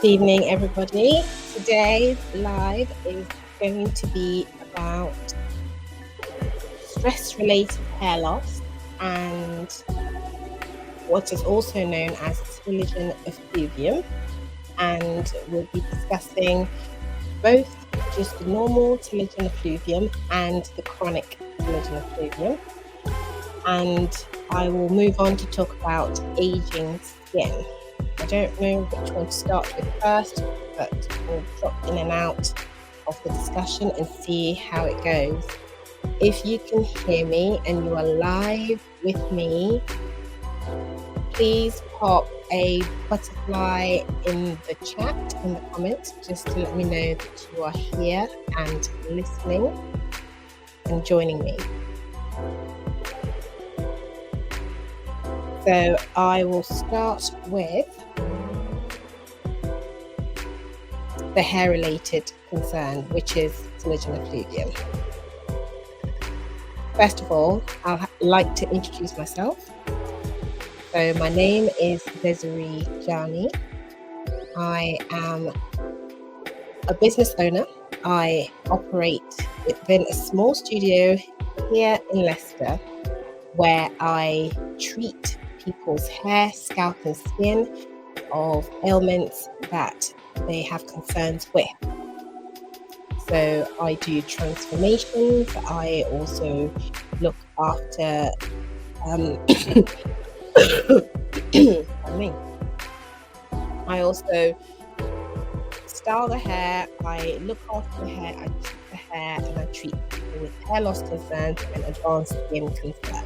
Good evening, everybody. Today's live is going to be about stress-related hair loss and what is also known as telogen effluvium. And we'll be discussing both just the normal telogen effluvium and the chronic telogen effluvium. And I will move on to talk about aging skin. I don't know which one to start with first, but we'll drop in and out of the discussion and see how it goes. If you can hear me and you are live with me, please pop a butterfly in the chat, in the comments, just to let me know that you are here and listening and joining me. So I will start with the hair-related concern, which is telogen effluvium. First of all, I'd like to introduce myself. So my name is Djanie. I am a business owner. I operate within a small studio here in Leicester where I treat people's hair, scalp and skin of ailments that they have concerns with. So I do transformations. I also look after I also style the hair, I look after the hair, I treat the hair, and I treat people with hair loss concerns and advanced skin concerns.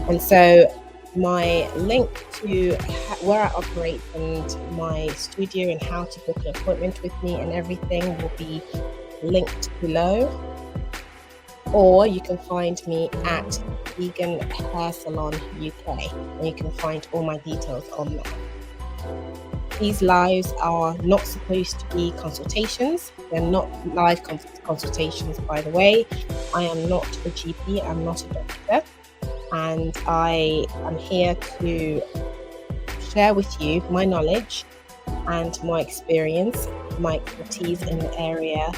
And so my link to where I operate and my studio and how to book an appointment with me and everything will be linked below. Or you can find me at Vegan Hair Salon UK, and you can find all my details on there. These lives are not supposed to be consultations. They're not live consultations, by the way. I am not a GP, I'm not a doctor. And I am here to share with you my knowledge and my experience, my expertise in the area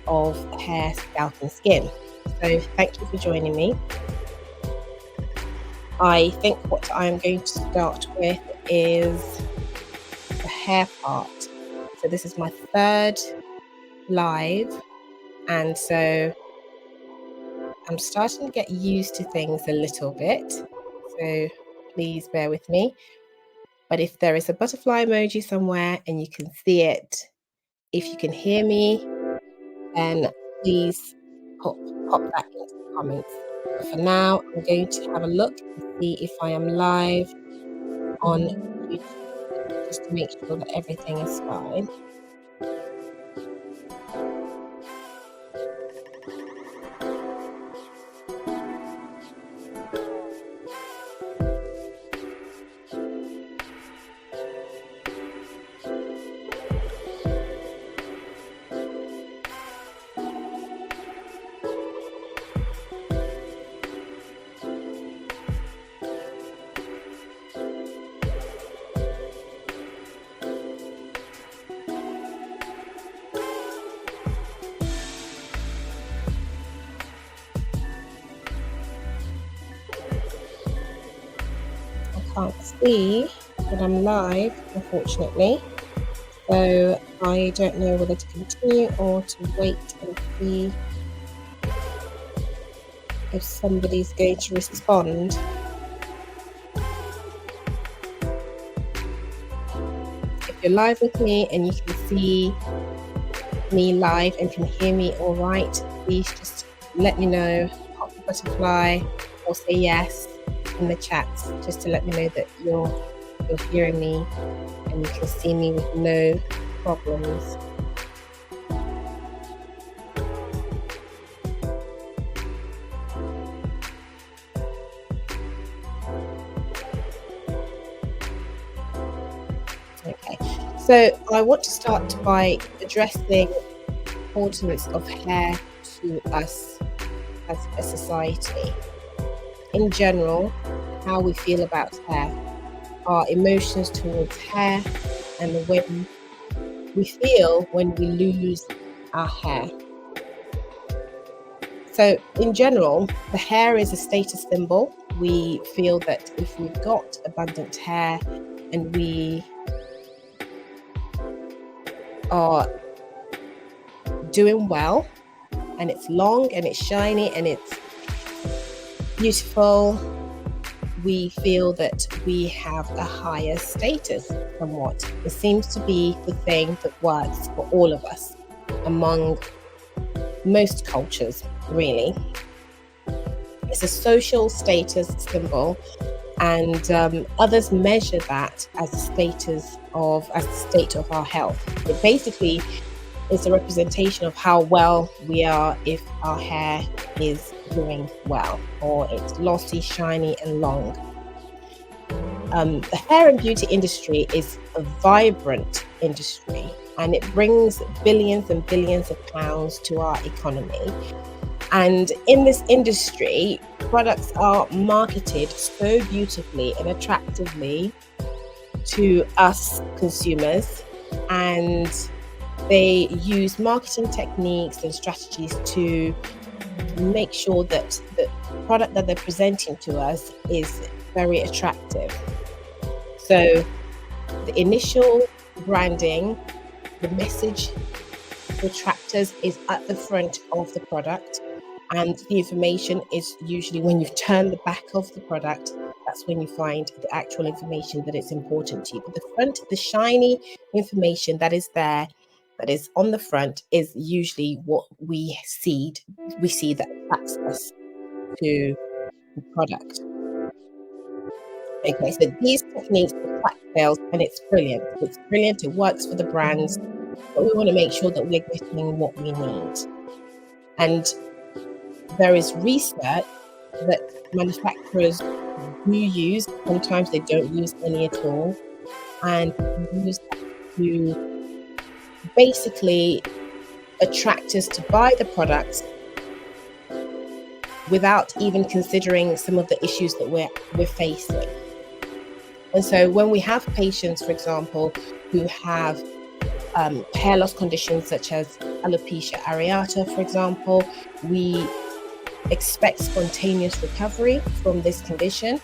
of hair, scalp and skin. So thank you for joining me. I think what I'm going to start with is the hair part. So this is my third live, and so I'm starting to get used to things a little bit, so please bear with me. But if there is a butterfly emoji somewhere and you can see it, if you can hear me, then please pop that into the comments. But for now, I'm going to have a look and see if I am live on YouTube, just to make sure that everything is fine. Can't see that I'm live, unfortunately, so I don't know whether to continue or to wait and see if somebody's going to respond. If you're live with me and you can see me live and can hear me all right, please just let me know, pop the butterfly or say yes in the chats, just to let me know that you're hearing me and you can see me with no problems. Okay, so I want to start by addressing the importance of hair to us as a society. In general, how we feel about hair, our emotions towards hair, and the way we feel when we lose our hair. So, in general, the hair is a status symbol. We feel that if we've got abundant hair and we are doing well, and it's long and it's shiny and it's beautiful, we feel that we have a higher status somewhat. It seems to be the thing that works for all of us among most cultures, really. It's a social status symbol, and others measure that as the state of our health. It basically is a representation of how well we are if our hair is doing well, or it's glossy, shiny, and long. The hair and beauty industry is a vibrant industry, and it brings billions and billions of pounds to our economy. And in this industry, products are marketed so beautifully and attractively to us consumers, and they use marketing techniques and strategies to make sure that the product that they're presenting to us is very attractive. So the initial branding, the message for attractors is at the front of the product, and the information is usually when you've turned the back of the product. That's when you find the actual information that is important to you. But the front, the shiny information that is there, that is on the front, is usually what we see that attracts us to the product. Okay, so these techniques attract sales, and it's brilliant. It's brilliant. It works for the brands, but we want to make sure that we're getting what we need. And there is research that manufacturers do use. Sometimes they don't use any at all, and use that to basically attract us to buy the products without even considering some of the issues that we're facing. And so when we have patients, for example, who have hair loss conditions such as alopecia areata, for example, we expect spontaneous recovery from this condition.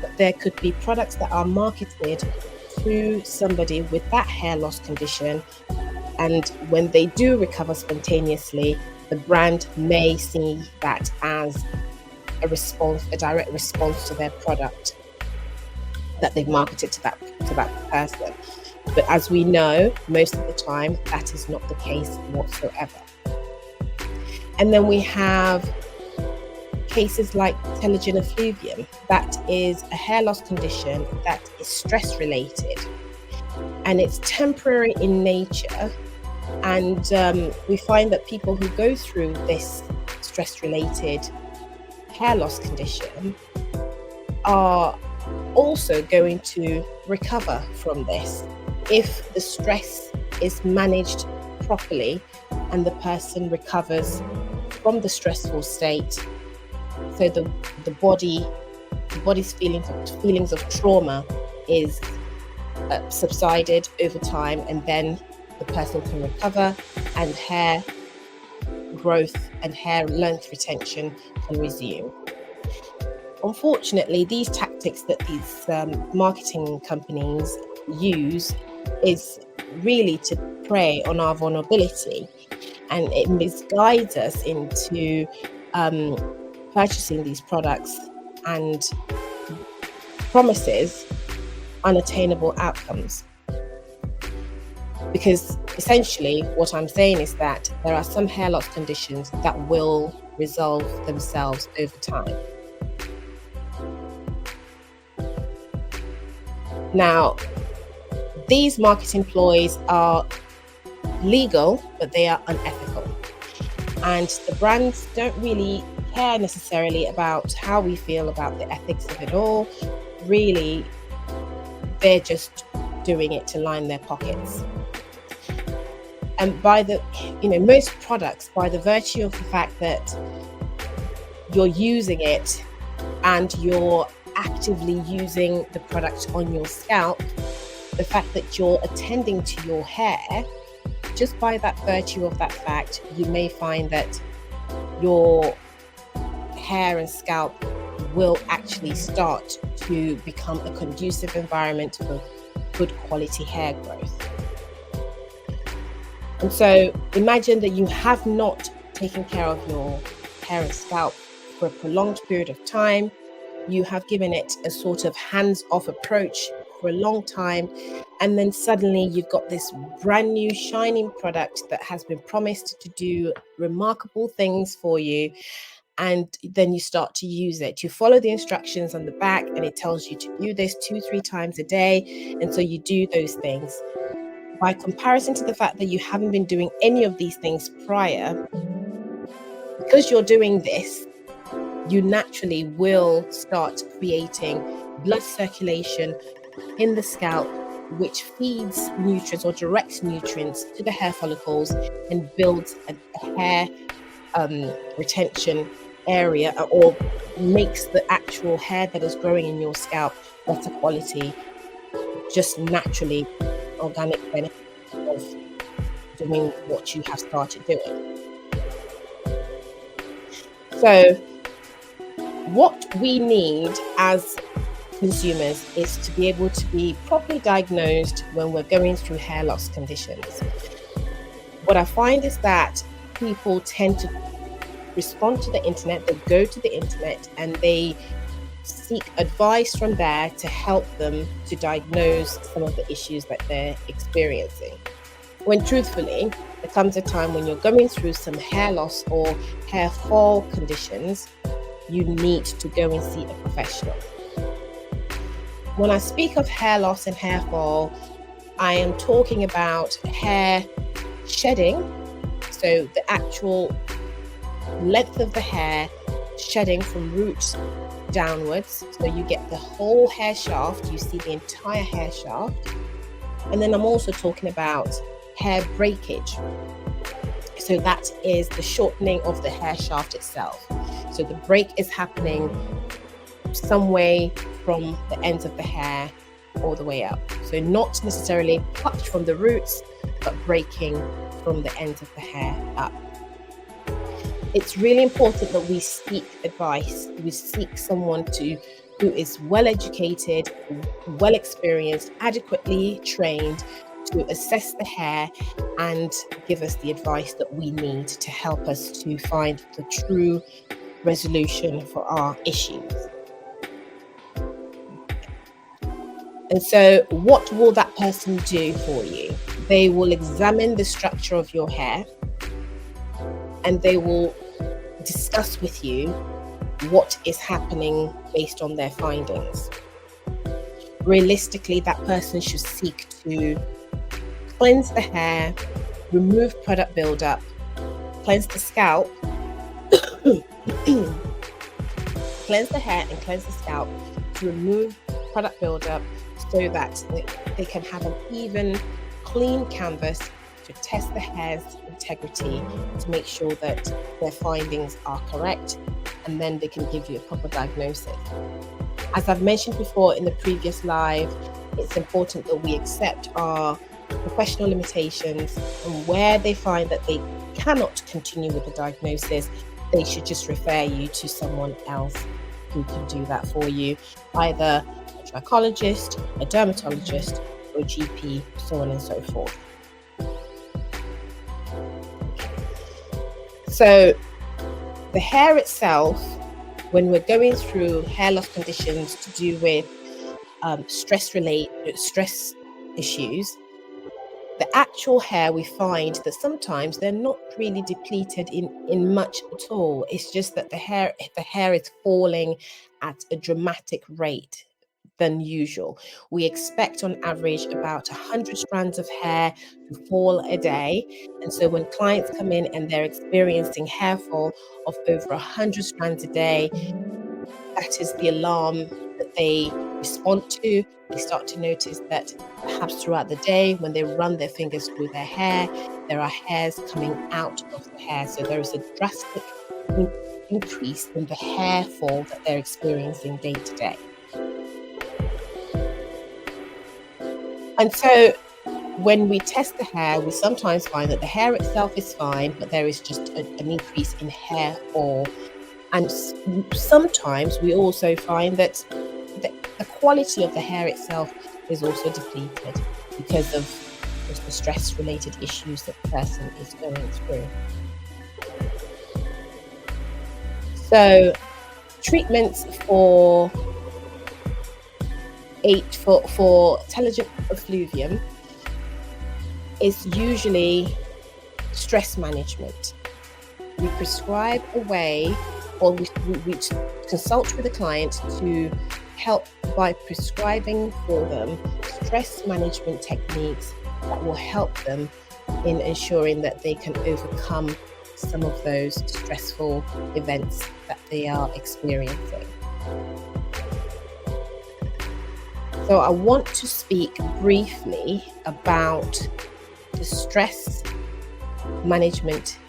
But there could be products that are marketed to somebody with that hair loss condition, and when they do recover spontaneously, the brand may see that as a direct response to their product that they've marketed to that person. But as we know, most of the time, that is not the case whatsoever. And then we have cases like telogen effluvium. That is a hair loss condition that is stress related, and it's temporary in nature. And we find that people who go through this stress related hair loss condition are also going to recover from this if the stress is managed properly and the person recovers from the stressful state. So the body's feelings of trauma is subsided over time, and then the person can recover, and hair growth and hair length retention can resume. Unfortunately, these tactics that these marketing companies use is really to prey on our vulnerability, and it misguides us into purchasing these products and promises unattainable outcomes. Because essentially what I'm saying is that there are some hair loss conditions that will resolve themselves over time. Now, these marketing ploys are legal, but they are unethical. And the brands don't really care necessarily about how we feel about the ethics of it all. Really, they're just doing it to line their pockets. And most products, by the virtue of the fact that you're using it and you're actively using the product on your scalp, the fact that you're attending to your hair, just by that virtue of that fact, you may find that your hair and scalp will actually start to become a conducive environment for good quality hair growth. And so imagine that you have not taken care of your hair and scalp for a prolonged period of time. You have given it a sort of hands-off approach for a long time, and then suddenly you've got this brand new shining product that has been promised to do remarkable things for you, and then you start to use it. You follow the instructions on the back and it tells you to do this 2-3 times a day, and so you do those things. By comparison to the fact that you haven't been doing any of these things prior, because you're doing this, you naturally will start creating blood circulation in the scalp, which feeds nutrients or directs nutrients to the hair follicles and builds a hair retention area, or makes the actual hair that is growing in your scalp better quality, just naturally organic benefit of doing what you have started doing. So what we need as consumers is to be able to be properly diagnosed when we're going through hair loss conditions. What I find is that people tend to respond to the internet, they go to the internet and they seek advice from there to help them to diagnose some of the issues that they're experiencing. When truthfully, there comes a time when you're going through some hair loss or hair fall conditions, you need to go and see a professional. When I speak of hair loss and hair fall, I am talking about hair shedding, so the actual length of the hair shedding from roots downwards, so you get the whole hair shaft, you see the entire hair shaft. And then I'm also talking about hair breakage, so that is the shortening of the hair shaft itself. So the break is happening some way from the ends of the hair all the way up, so not necessarily plucked from the roots, but breaking from the ends of the hair up. It's really important that we seek advice. We seek someone who is well educated, well experienced, adequately trained to assess the hair and give us the advice that we need to help us to find the true resolution for our issues. And so what will that person do for you? They will examine the structure of your hair and they will discuss with you what is happening based on their findings. Realistically, that person should seek to cleanse the hair, remove product buildup, cleanse the scalp, cleanse the hair and cleanse the scalp to remove product buildup, so that they can have an even, clean canvas to test the hair's integrity to make sure that their findings are correct, and then they can give you a proper diagnosis. As I've mentioned before in the previous live, it's important that we accept our professional limitations, and where they find that they cannot continue with the diagnosis, they should just refer you to someone else who can do that for you, either a trichologist, a dermatologist, or a GP, so on and so forth. So the hair itself, when we're going through hair loss conditions to do with stress issues, the actual hair, we find that sometimes they're not really depleted in much at all. It's just that the hair is falling at a dramatic rate than usual. We expect on average about 100 strands of hair to fall a day. And so when clients come in and they're experiencing hair fall of over 100 strands a day, that is the alarm that they respond to. They start to notice that perhaps throughout the day, when they run their fingers through their hair, there are hairs coming out of the hair. So there is a drastic increase in the hair fall that they're experiencing day to day. And so when we test the hair, we sometimes find that the hair itself is fine, but there is just an increase in hair oil. And sometimes we also find that the quality of the hair itself is also depleted because of just the stress-related issues that the person is going through. So treatments for telogen effluvium is usually stress management. We prescribe a way, or we consult with the client to help by prescribing for them stress management techniques that will help them in ensuring that they can overcome some of those stressful events that they are experiencing. So I want to speak briefly about the stress management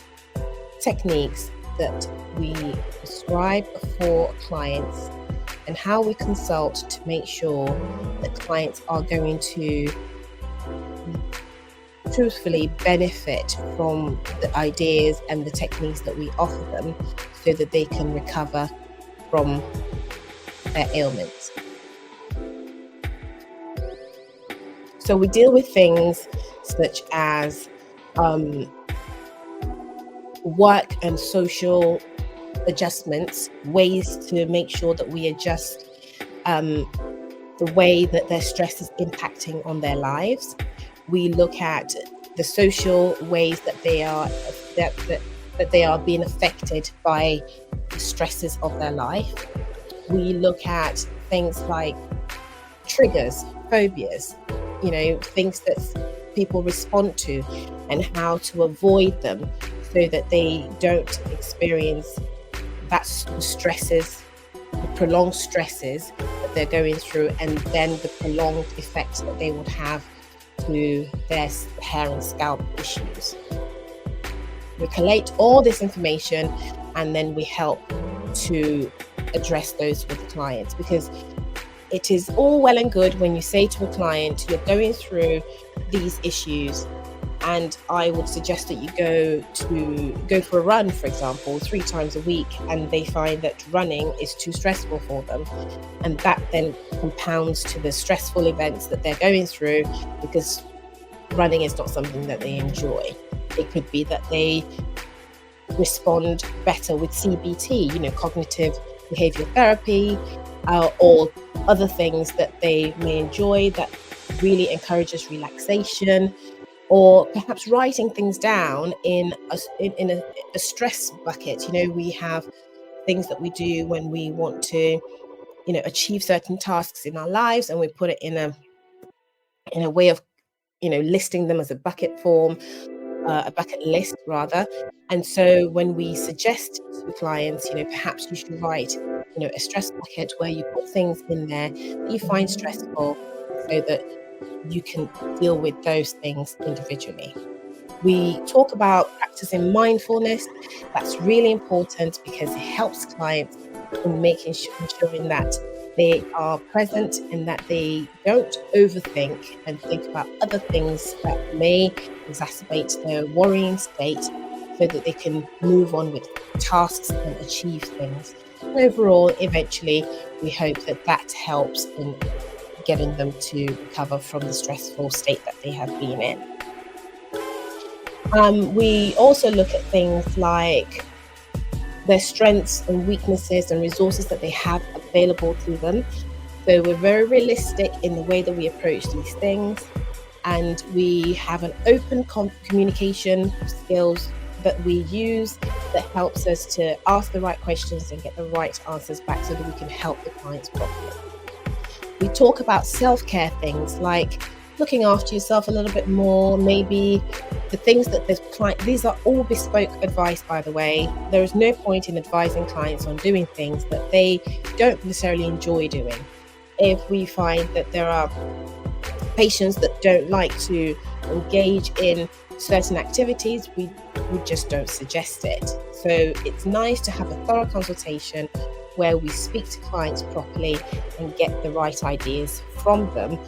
techniques that we prescribe for clients and how we consult to make sure that clients are going to truthfully benefit from the ideas and the techniques that we offer them so that they can recover from their ailments. So we deal with things such as work and social adjustments, ways to make sure that we adjust the way that their stress is impacting on their lives. We look at the social ways that they are that they are being affected by the stresses of their life. We look at things like triggers, phobias, things that people respond to and how to avoid them so that they don't experience that stresses, the prolonged stresses that they're going through, and then the prolonged effects that they would have to their hair and scalp issues. We collate all this information and then we help to address those with the clients, because it is all well and good when you say to a client, you're going through these issues and I would suggest that you go for a run, for example, 3 times a week, and they find that running is too stressful for them. And that then compounds to the stressful events that they're going through, because running is not something that they enjoy. It could be that they respond better with CBT, cognitive behavioral therapy, or other things that they may enjoy that really encourages relaxation, or perhaps writing things down in a stress bucket. We have things that we do when we want to, achieve certain tasks in our lives, and we put it in a way of, listing them as a bucket form, a bucket list rather. And so when we suggest to clients, perhaps you should write, a stress bucket where you put things in there that you find stressful so that you can deal with those things individually. We talk about practicing mindfulness. That's really important because it helps clients in ensuring that they are present and that they don't overthink and think about other things that may exacerbate their worrying state, so that they can move on with tasks and achieve things. And overall, eventually, we hope that helps in getting them to recover from the stressful state that they have been in. We also look at things like their strengths and weaknesses and resources that they have available to them. So we're very realistic in the way that we approach these things, and we have an open communication skills that we use that helps us to ask the right questions and get the right answers back so that we can help the clients properly. We talk about self-care things like looking after yourself a little bit more, maybe the things that the client, these are all bespoke advice, by the way. There is no point in advising clients on doing things that they don't necessarily enjoy doing. If we find that there are patients that don't like to engage in certain activities, we just don't suggest it. So it's nice to have a thorough consultation where we speak to clients properly and get the right ideas from them,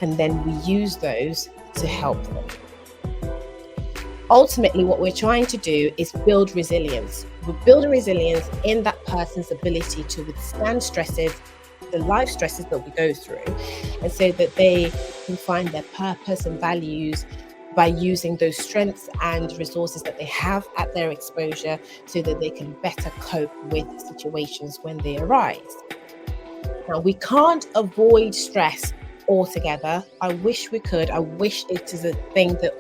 and then we use those to help them. Ultimately, what we're trying to do is build resilience. We're building resilience in that person's ability to withstand stresses, the life stresses that we go through, and so that they can find their purpose and values by using those strengths and resources that they have at their exposure, so that they can better cope with situations when they arise. Now, we can't avoid stress altogether. I wish we could. I wish it is a thing that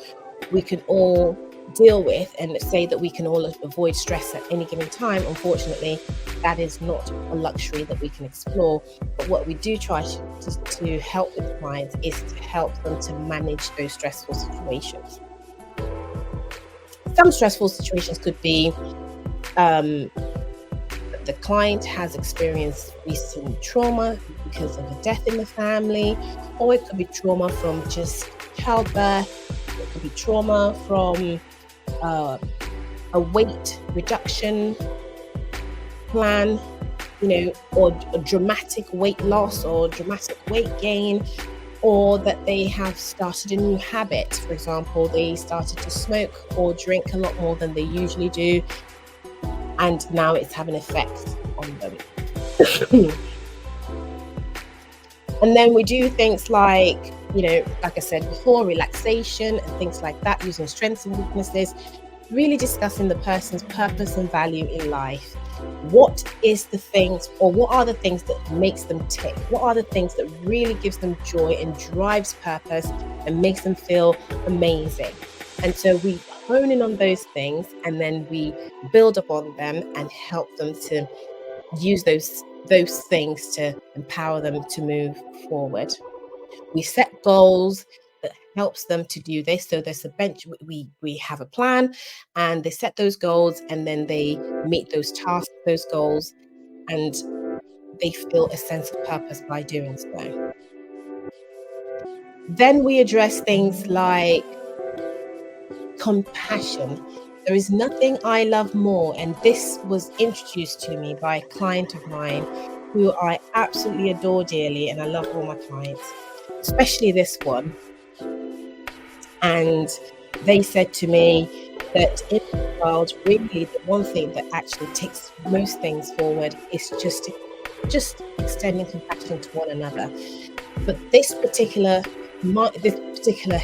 we can all deal with and say that we can all avoid stress at any given time. Unfortunately, that is not a luxury that we can explore. But what we do try to help with clients is to help them to manage those stressful situations. Some stressful situations could be the client has experienced recent trauma because of a death in the family, or it could be trauma from just childbirth. It could be trauma from a weight reduction plan, or a dramatic weight loss or dramatic weight gain, or that they have started a new habit. For example, they started to smoke or drink a lot more than they usually do, and now it's having an effect on them. And then we do things like, like I said before, relaxation and things like that, using strengths and weaknesses, really discussing the person's purpose and value in life. What is the things, or what are the things that makes them tick? What are the things that really gives them joy and drives purpose and makes them feel amazing? And so we hone in on those things, and then we build upon them and help them to use those things to empower them to move forward. We set goals that helps them to do this. So there's a bench, we have a plan, and they set those goals, and then they meet those tasks, those goals, and they feel a sense of purpose by doing so. Then we address things like compassion. There is nothing I love more, and this was introduced to me by a client of mine who I absolutely adore dearly, and I love all my clients, especially this one. And they said to me that in the world, really the one thing that actually takes most things forward is just extending compassion to one another. But this particular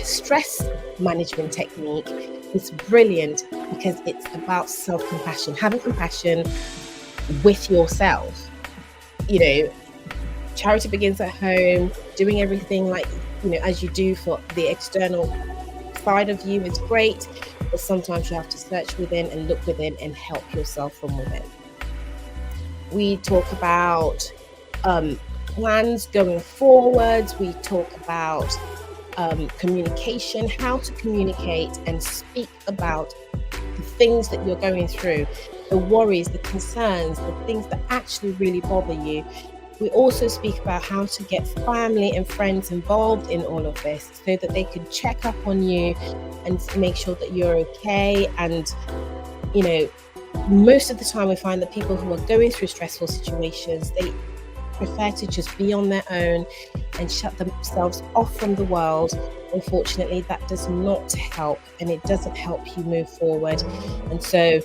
stress management technique is brilliant because it's about self-compassion, having compassion with yourself. Charity begins at home. Doing everything like, as you do for the external side of you is great, but sometimes you have to search within and look within and help yourself from within. We talk about plans going forwards. We talk about communication, how to communicate and speak about the things that you're going through, the worries, the concerns, the things that actually really bother you. We also speak about how to get family and friends involved in all of this so that they can check up on you and make sure that you're okay. And, most of the time we find that people who are going through stressful situations, they prefer to just be on their own and shut themselves off from the world. Unfortunately, that does not help, and it doesn't help you move forward. And so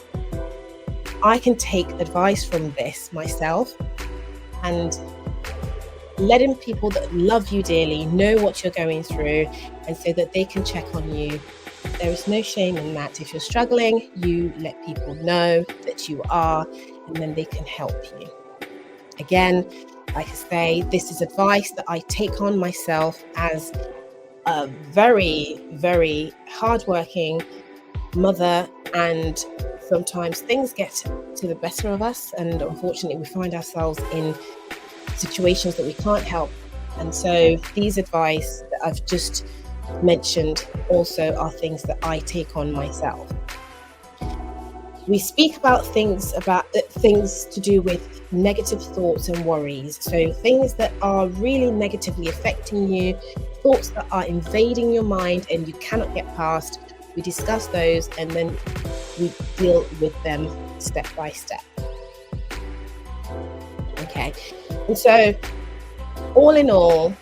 I can take advice from this myself, and letting people that love you dearly know what you're going through, and so that they can check on you. There is no shame in that. If you're struggling, you let people know that you are, and then they can help you. Again, like I say, this is advice that I take on myself as a very, very hardworking mother, and sometimes things get to the better of us, and unfortunately we find ourselves in situations that we can't help. And so these advice that I've just mentioned also are things that I take on myself. We speak about things to do with negative thoughts and worries. So things that are really negatively affecting you, thoughts that are invading your mind and you cannot get past. We discuss those, and then we deal with them step by step. Okay. And so all in all,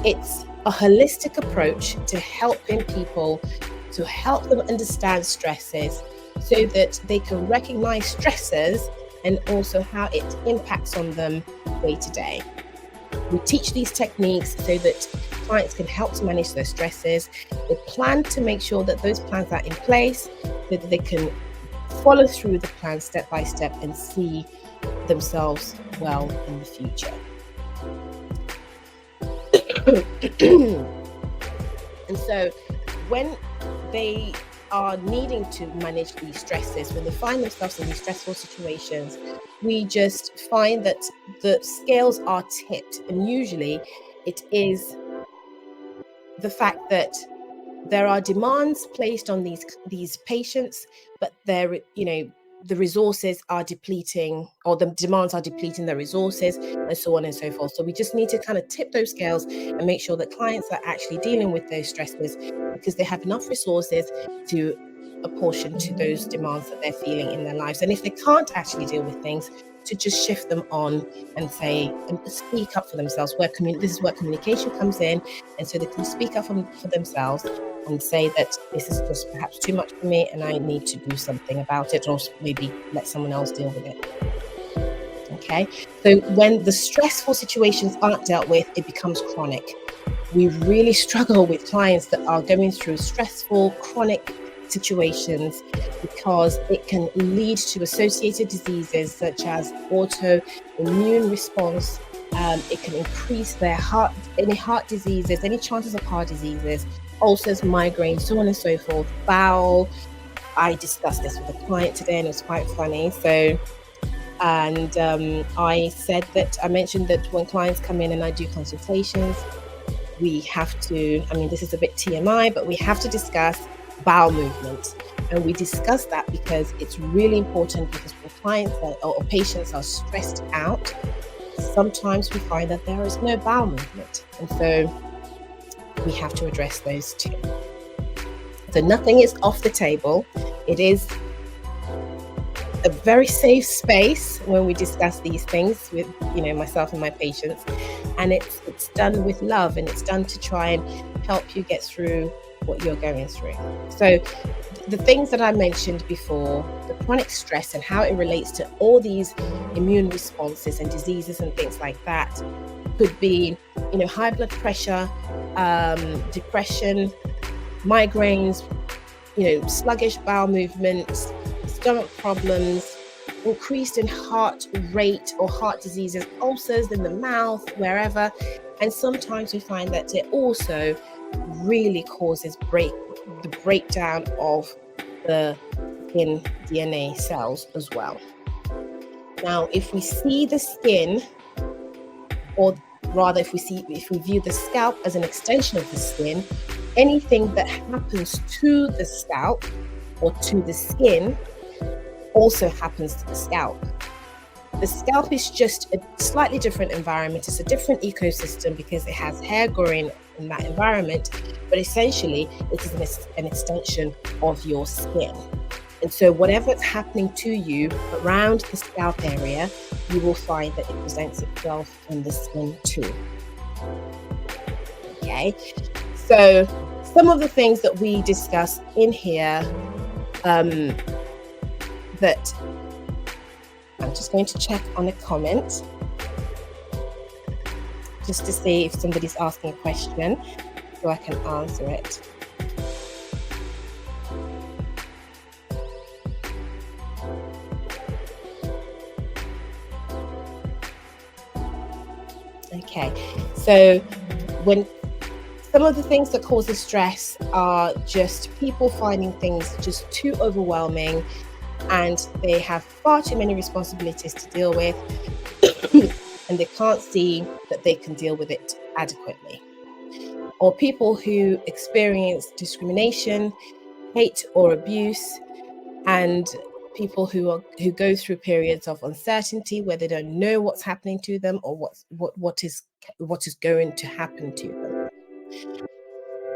it's a holistic approach to helping people, to help them understand stresses so that they can recognize stresses and also how it impacts on them day to day. We teach these techniques so that clients can help to manage their stresses. We plan to make sure that those plans are in place so that they can follow through the plan step by step and see themselves well in the future. And so when they are needing to manage these stresses, when they find themselves in these stressful situations, we just find that the scales are tipped. And usually it is the fact that there are demands placed on these patients, but the resources are depleting, or the demands are depleting the resources, and so on and so forth. So we just need to kind of tip those scales and make sure that clients are actually dealing with those stresses because they have enough resources to apportion to those demands that they're feeling in their lives. And if they can't actually deal with things, to just shift them on and say and speak up for themselves. This is where communication comes in, and so they can speak up for themselves and say that this is just perhaps too much for me and I need to do something about it, or maybe let someone else deal with it. Okay, so when the stressful situations aren't dealt with, it becomes chronic. We really struggle with clients that are going through stressful, chronic situations because it can lead to associated diseases such as autoimmune response. It can increase their any heart diseases, any chances of heart diseases, ulcers, migraines, so on and so forth. Bowel. I discussed this with a client today and it was quite funny. I mentioned that when clients come in and I do consultations, we have to, this is a bit TMI, but we have to discuss bowel movement. And we discuss that because it's really important, because when clients or patients are stressed out, sometimes we find that there is no bowel movement. And so we have to address those too. So nothing is off the table. It is a very safe space when we discuss these things with myself and my patients, and it's done with love, and it's done to try and help you get through what you're going through. So the things that I mentioned before, the chronic stress and how it relates to all these immune responses and diseases and things like that, could be high blood pressure, depression, migraines, sluggish bowel movements, stomach problems, increased in heart rate or heart diseases, ulcers in the mouth, wherever. And sometimes we find that it also really causes the breakdown of the skin DNA cells as well. Now, if we see the skin, or rather if we view the scalp as an extension of the skin, anything that happens to the scalp or to the skin also happens to the scalp. The scalp is just a slightly different environment. It's a different ecosystem because it has hair growing in that environment, but essentially it is an extension of your skin. And so whatever's happening to you around the scalp area, you will find that it presents itself in the skin too. Okay, so some of the things that we discuss in here, that I'm just going to check on a comment just to see if somebody's asking a question so I can answer it. Okay, so when some of the things that causes stress are just people finding things just too overwhelming, and they have far too many responsibilities to deal with, and they can't see that they can deal with it adequately. Or people who experience discrimination, hate or abuse, and people who go through periods of uncertainty where they don't know what's happening to them or what is going to happen to them.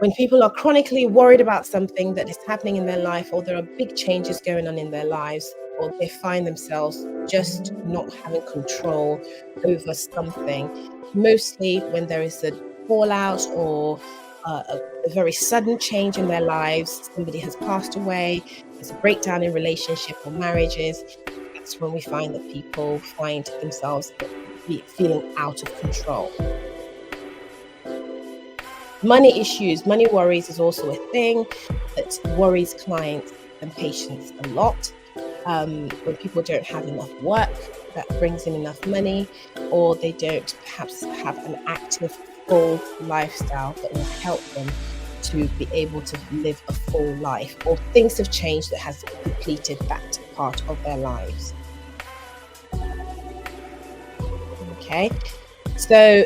When people are chronically worried about something that is happening in their life, or there are big changes going on in their lives, or they find themselves just not having control over something, mostly when there is a fallout or a very sudden change in their lives, somebody has passed away, there's a breakdown in relationship or marriages, that's when we find that people find themselves feeling out of control. Money issues, money worries is also a thing that worries clients and patients a lot. When people don't have enough work that brings in enough money, or they don't perhaps have an active, full lifestyle that will help them to be able to live a full life, or things have changed that has completed that part of their lives. Okay, so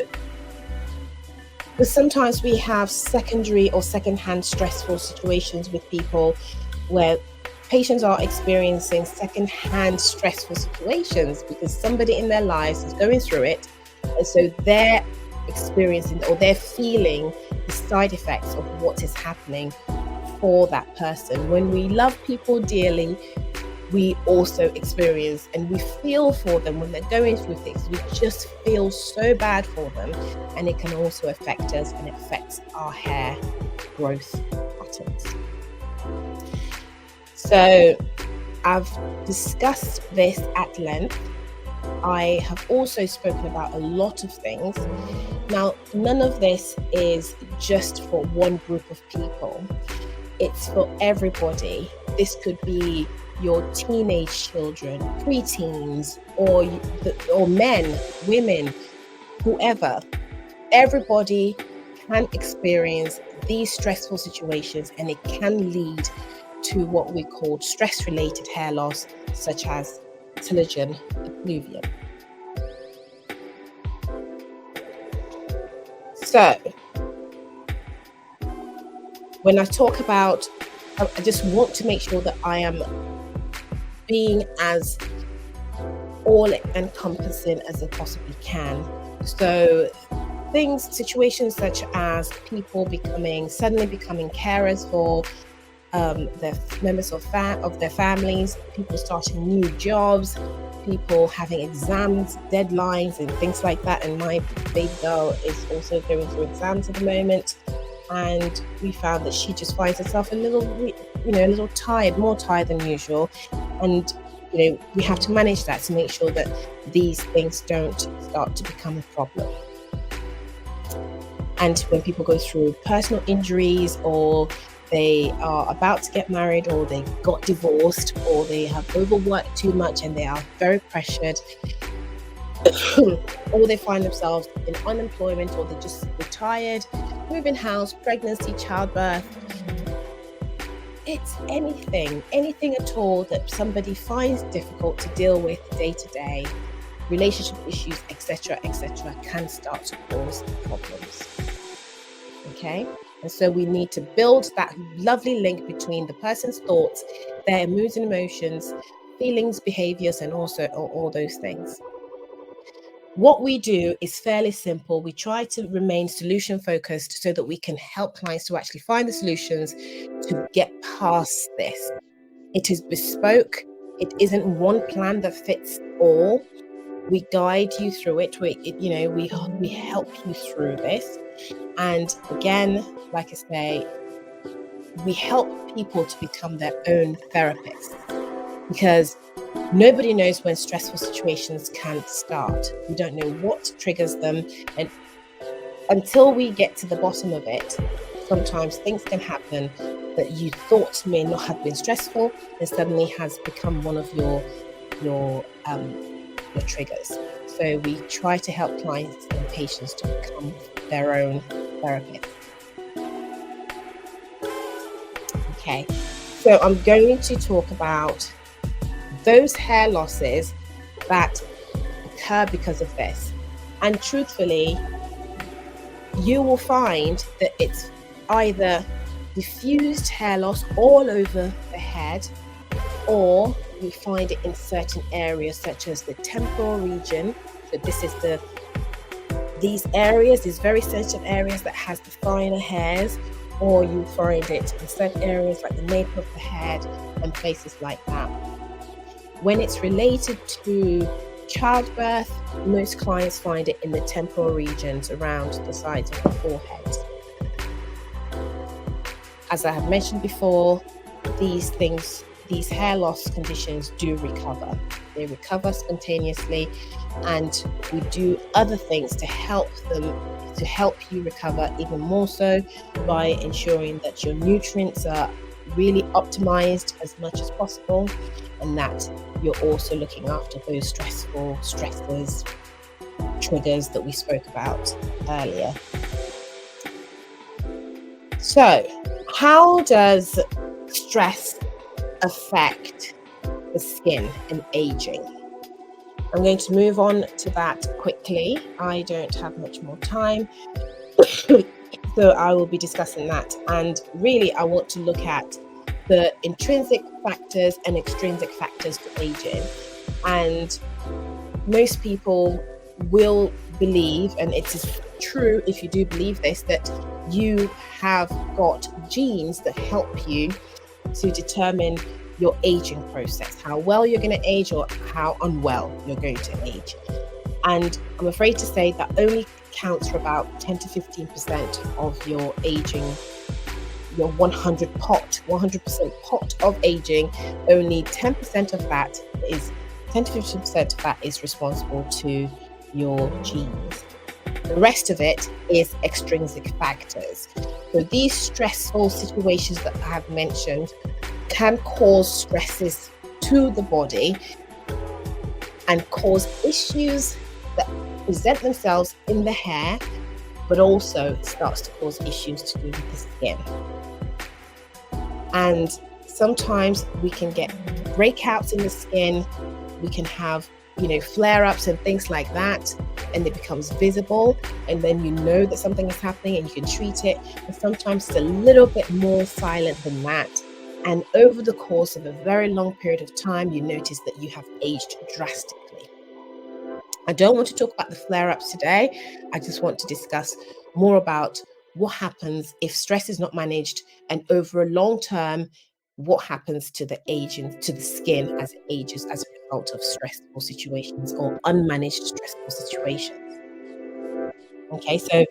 but sometimes we have secondary or secondhand stressful situations with people where patients are experiencing secondhand stressful situations because somebody in their lives is going through it. And so they're experiencing or they're feeling the side effects of what is happening for that person. When we love people dearly, we also experience and we feel for them when they're going through things. We just feel so bad for them, and it can also affect us and it affects our hair growth patterns. So I've discussed this at length. I have also spoken about a lot of things. Now, none of this is just for one group of people. It's for everybody. This could be your teenage children, preteens, or men, women, whoever. Everybody can experience these stressful situations, and it can lead to what we call stress-related hair loss, such as telogen effluvium. So, when I talk about, I just want to make sure that I am being as all-encompassing as I possibly can. So situations such as people suddenly becoming carers for their members of their families, people starting new jobs, people having exams, deadlines, and things like that. And my baby girl is also going through exams at the moment. And we found that she just finds herself a little tired, more tired than usual. And, we have to manage that to make sure that these things don't start to become a problem. And when people go through personal injuries, or they are about to get married, or they got divorced, or they have overworked too much and they are very pressured, or they find themselves in unemployment, or they're just retired, moving house, pregnancy, childbirth. It's anything at all that somebody finds difficult to deal with day to day, relationship issues, etc., can start to cause problems. Okay, and so we need to build that lovely link between the person's thoughts, their moods and emotions, feelings, behaviors, and also all those things. What we do is fairly simple. We try to remain solution focused so that we can help clients to actually find the solutions to get past this. It is bespoke. It isn't one plan that fits all. We guide you through it. We help you through this. And again, like I say, we help people to become their own therapists, because nobody knows when stressful situations can start. We don't know what triggers them. And until we get to the bottom of it, sometimes things can happen that you thought may not have been stressful and suddenly has become one of your triggers. So we try to help clients and patients to become their own therapist. Okay, so I'm going to talk about those hair losses that occur because of this. And truthfully, you will find that it's either diffused hair loss all over the head, or you find it in certain areas such as the temporal region. So this is these very sensitive areas that has the finer hairs, or you find it in certain areas like the nape of the head and places like that. When it's related to childbirth, most clients find it in the temporal regions around the sides of the forehead. As I have mentioned before, these hair loss conditions do recover. They recover spontaneously, and we do other things to help you recover even more so by ensuring that your nutrients are really optimized as much as possible, and that you're also looking after those stressors, triggers that we spoke about earlier. So, how does stress affect the skin and aging? I'm going to move on to that quickly. I don't have much more time. So I will be discussing that. And really, I want to look at the intrinsic factors and extrinsic factors to aging. And most people will believe, and it is true if you do believe this, that you have got genes that help you to determine your aging process, how well you're going to age or how unwell you're going to age. And I'm afraid to say that only counts for about 10 to 15% of your aging, your 100% pot of aging. Only 10% of that is 10 to 15% of that is responsible to your genes. The rest of it is extrinsic factors. So these stressful situations that I have mentioned can cause stresses to the body and cause issues that present themselves in the hair, but also it starts to cause issues to do with the skin. And sometimes we can get breakouts in the skin, we can have flare-ups and things like that, and it becomes visible, and then you know that something is happening and you can treat it. And sometimes it's a little bit more silent than that, and over the course of a very long period of time you notice that you have aged drastically. I don't want to talk about the flare-ups today. I just want to discuss more about what happens if stress is not managed, and over a long term, what happens to the aging, to the skin as it ages as a result of stressful situations or unmanaged stressful situations. Okay, so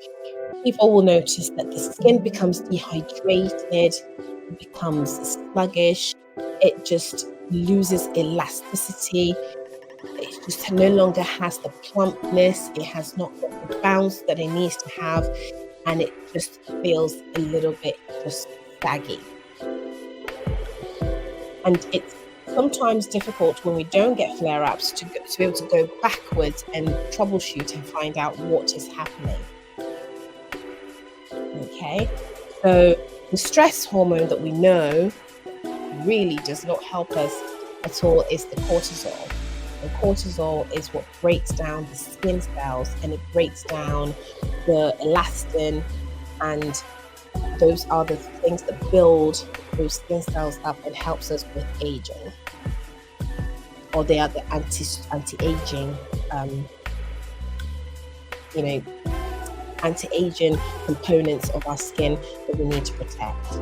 people will notice that the skin becomes dehydrated, it becomes sluggish, it just loses elasticity, it just no longer has the plumpness, it has not got the bounce that it needs to have, and it just feels a little bit just saggy. And it's sometimes difficult when we don't get flare-ups to be able to go backwards and troubleshoot and find out what is happening. Okay, so the stress hormone that we know really does not help us at all is the cortisol. And cortisol is what breaks down the skin cells, and it breaks down the elastin, and those are the things that build those skin cells up and helps us with aging. Or they are the anti-aging, anti-aging components of our skin that we need to protect.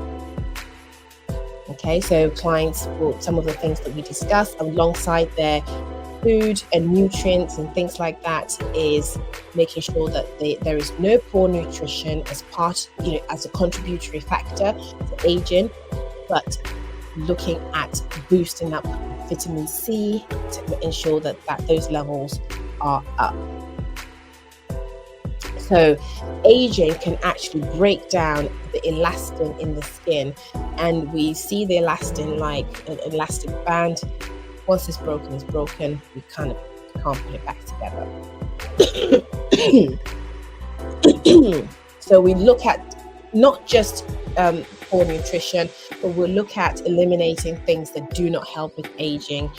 Okay, so clients will, some of the things that we discuss alongside their food and nutrients and things like that is making sure that there is no poor nutrition as part, as a contributory factor to aging, but looking at boosting up vitamin C to ensure that those levels are up. So aging can actually break down the elastin in the skin, and we see the elastin like an elastic band. Once it's broken, we kind of can't put it back together. So we look at not just poor nutrition, but we'll look at eliminating things that do not help with aging,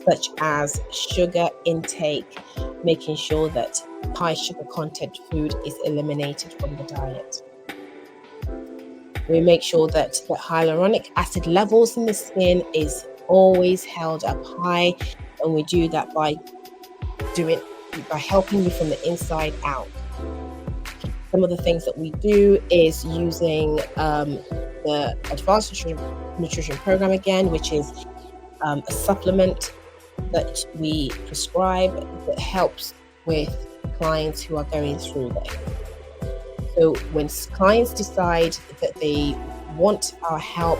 such as sugar intake, making sure that high sugar content food is eliminated from the diet. We make sure that the hyaluronic acid levels in the skin is always held up high, and we do that by helping you from the inside out. Some of the things that we do is using the advanced nutrition program again, which is a supplement that we prescribe that helps with clients who are going through this. So when clients decide that they want our help,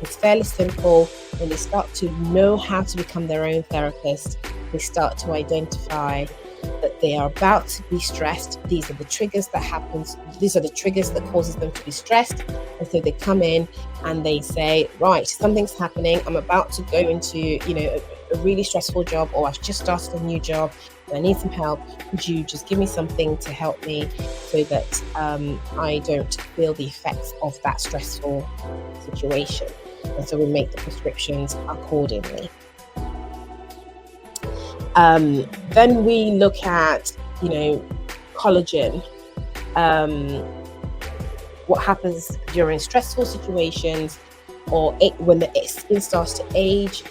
it's fairly simple. When they start to know how to become their own therapist, they start to identify that they are about to be stressed. These are the triggers that happens. These are the triggers that causes them to be stressed. And so they come in and they say, right, something's happening. I'm about to go into, a really stressful job, or I've just started a new job and I need some help. Could you just give me something to help me so that I don't feel the effects of that stressful situation? And so we make the prescriptions accordingly. Then we look at, collagen. What happens during stressful situations, or when the skin starts to age,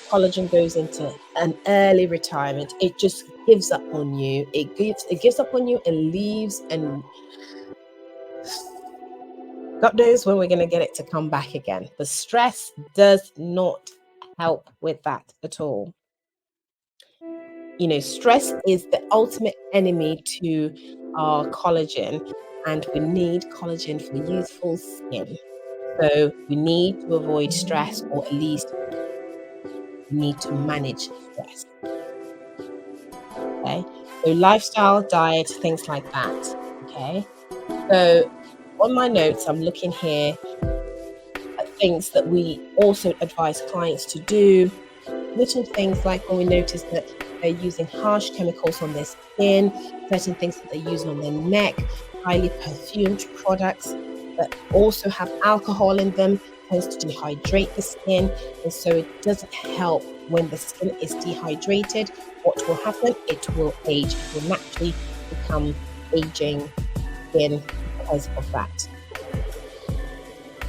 collagen goes into an early retirement. It just gives up on you. It gives up on you and leaves, and God knows when we're going to get it to come back again. The stress does not help with that at all. Stress is the ultimate enemy to our collagen, and we need collagen for youthful skin. So we need to avoid stress, or at least we need to manage stress. Okay, so lifestyle, diet, things like that. Okay, so on my notes, I'm looking here at things that we also advise clients to do. Little things like when we notice that they're using harsh chemicals on their skin, certain things that they're using on their neck, highly perfumed products that also have alcohol in them, tends to dehydrate the skin, and so it doesn't help when the skin is dehydrated. What will happen? It will age. It will naturally become aging skin because of that.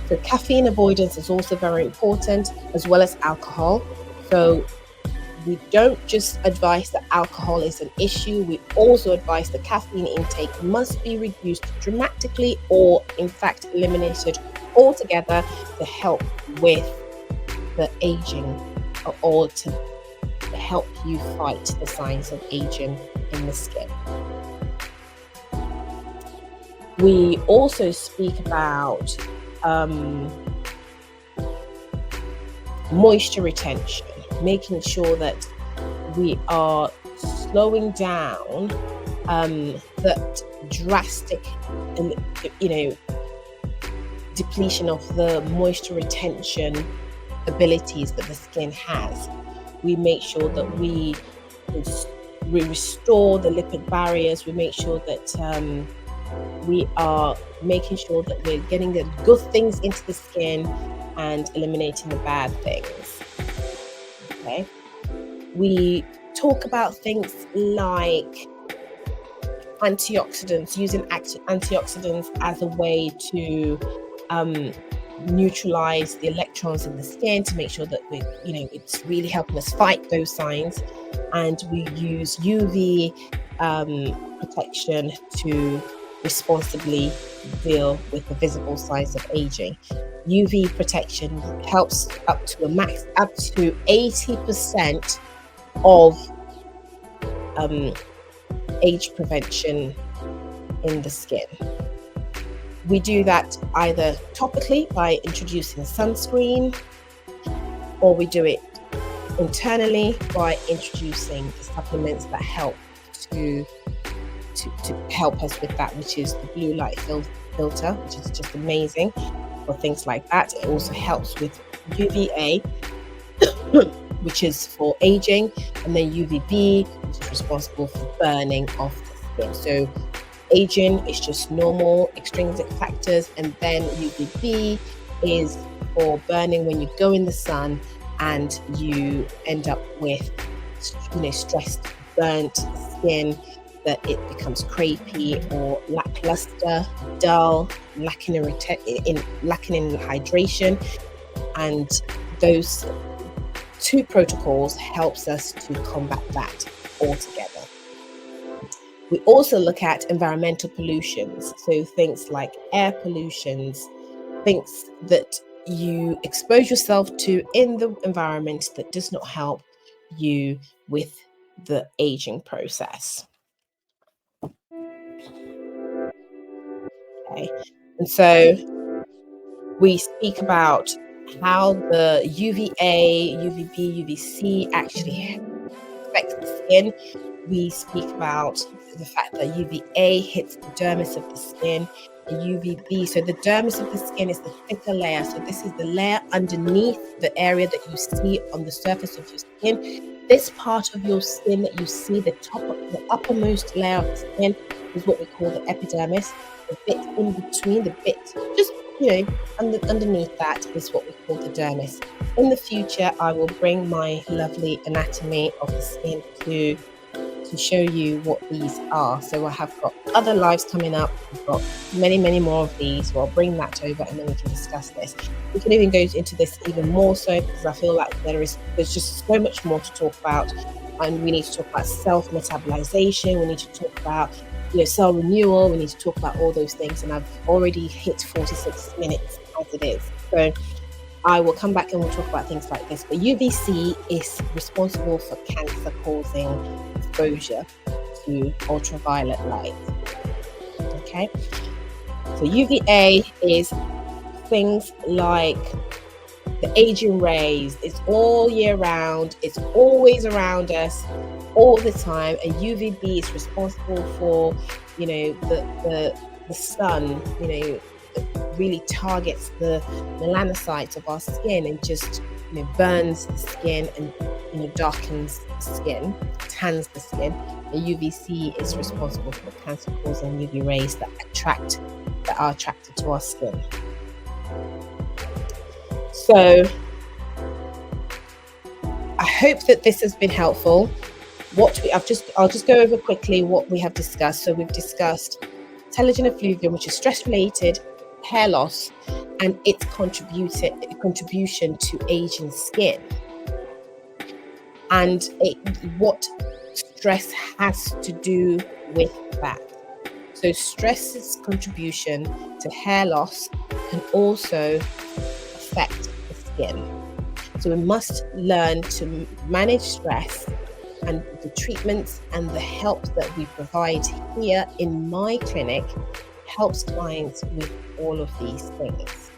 So caffeine avoidance is also very important, as well as alcohol. So we don't just advise that alcohol is an issue, we also advise that caffeine intake must be reduced dramatically, or in fact eliminated altogether, to help with the aging, or to help you fight the signs of aging in the skin. We also speak about moisture retention, making sure that we are slowing down that drastic, depletion of the moisture retention abilities that the skin has. We make sure that we restore the lipid barriers. We make sure that we are making sure that we're getting the good things into the skin and eliminating the bad things. Okay, we talk about things like antioxidants, using antioxidants as a way to neutralize the electrons in the skin, to make sure that it's really helping us fight those signs. And we use UV protection to responsibly deal with the visible signs of aging. UV protection helps up to 80% of age prevention in the skin. We do that either topically by introducing sunscreen, or we do it internally by introducing supplements that help to help us with that, which is the blue light filter, which is just amazing for things like that. It also helps with UVA, which is for aging, and then UVB, which is responsible for burning of the skin. So aging is just normal extrinsic factors, and then UVB is for burning when you go in the sun and you end up with stressed, burnt skin, that it becomes crepey or lackluster, dull, lacking in hydration. And those two protocols helps us to combat that altogether. We also look at environmental pollutions, so things like air pollutions, things that you expose yourself to in the environment that does not help. you with the aging process. Okay. And so we speak about how the UVA, UVB, UVC actually affects the skin. We speak about the fact that UVA hits the dermis of the skin, and UVB. So the dermis of the skin is the thicker layer. So this is the layer underneath the area that you see on the surface of your skin. This part of your skin that you see, the uppermost layer of the skin, is what we call the epidermis. The bit in between, the bit just underneath that is what we call the dermis. In the future, I will bring my lovely anatomy of the skin to show you what these are. So I have got other lives coming up. We've got many more of these. So I'll bring that over and then we can discuss this. We can even go into this even more so because I feel like there's just so much more to talk about. And we need to talk about self-metabolization. We need to talk about cell renewal. We need to talk about all those things. And I've already hit 46 minutes as it is. So I will come back and we'll talk about things like this. But UVC is responsible for cancer-causing exposure to ultraviolet light. Okay, so UVA is things like the aging rays. It's all year round. It's always around us all the time. And UVB is responsible for, the sun, really targets the melanocytes of our skin and just burns the skin and darkens the skin, tans the skin. The UVC is responsible for the cancer-causing UV rays that are attracted to our skin. So I hope that this has been helpful. I'll just go over quickly what we have discussed. So we've discussed telogen effluvium, which is stress-related hair loss, and its contribution to aging skin, and what stress has to do with that. So stress's contribution to hair loss can also affect the skin. So we must learn to manage stress, and the treatments and the help that we provide here in my clinic helps clients with all of these things.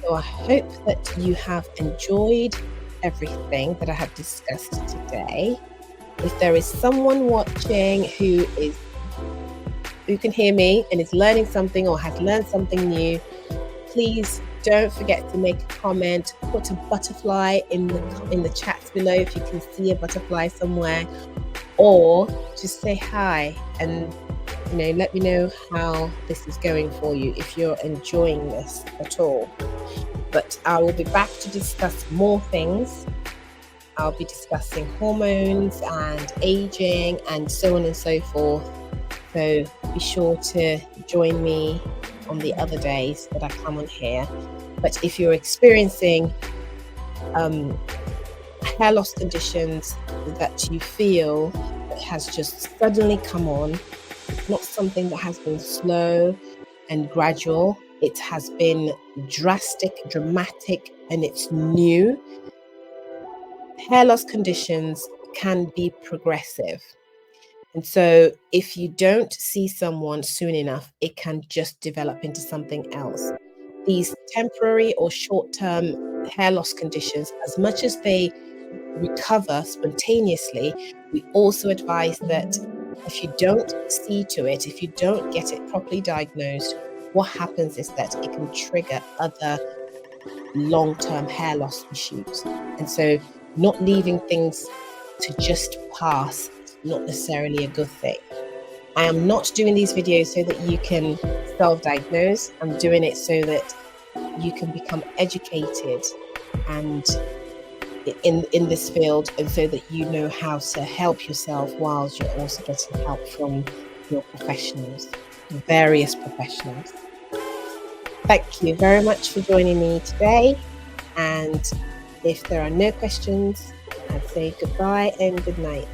So I hope that you have enjoyed everything that I have discussed today. If there is someone watching who can hear me and is learning something or has learned something new, please don't forget to make a comment, put a butterfly in the chats below if you can see a butterfly somewhere, or just say hi and let me know how this is going for you, if you're enjoying this at all. But I will be back to discuss more things. I'll be discussing hormones and aging and so on and so forth. So be sure to join me on the other days that I come on here. But if you're experiencing hair loss conditions that you feel that has just suddenly come on, not something that has been slow and gradual, it has been drastic, dramatic, and it's new. Hair loss conditions can be progressive. And so if you don't see someone soon enough, it can just develop into something else. These temporary or short-term hair loss conditions, as much as they recover spontaneously, we also advise that if you don't see to it, if you don't get it properly diagnosed, what happens is that it can trigger other long-term hair loss issues. And so not leaving things to just pass is not necessarily a good thing. I am not doing these videos so that you can self-diagnose. I'm doing it so that you can become educated and in this field, and so that you know how to help yourself whilst you're also getting help from your professionals, various professionals. Thank you very much for joining me today. And if there are no questions, I'd say goodbye and good night.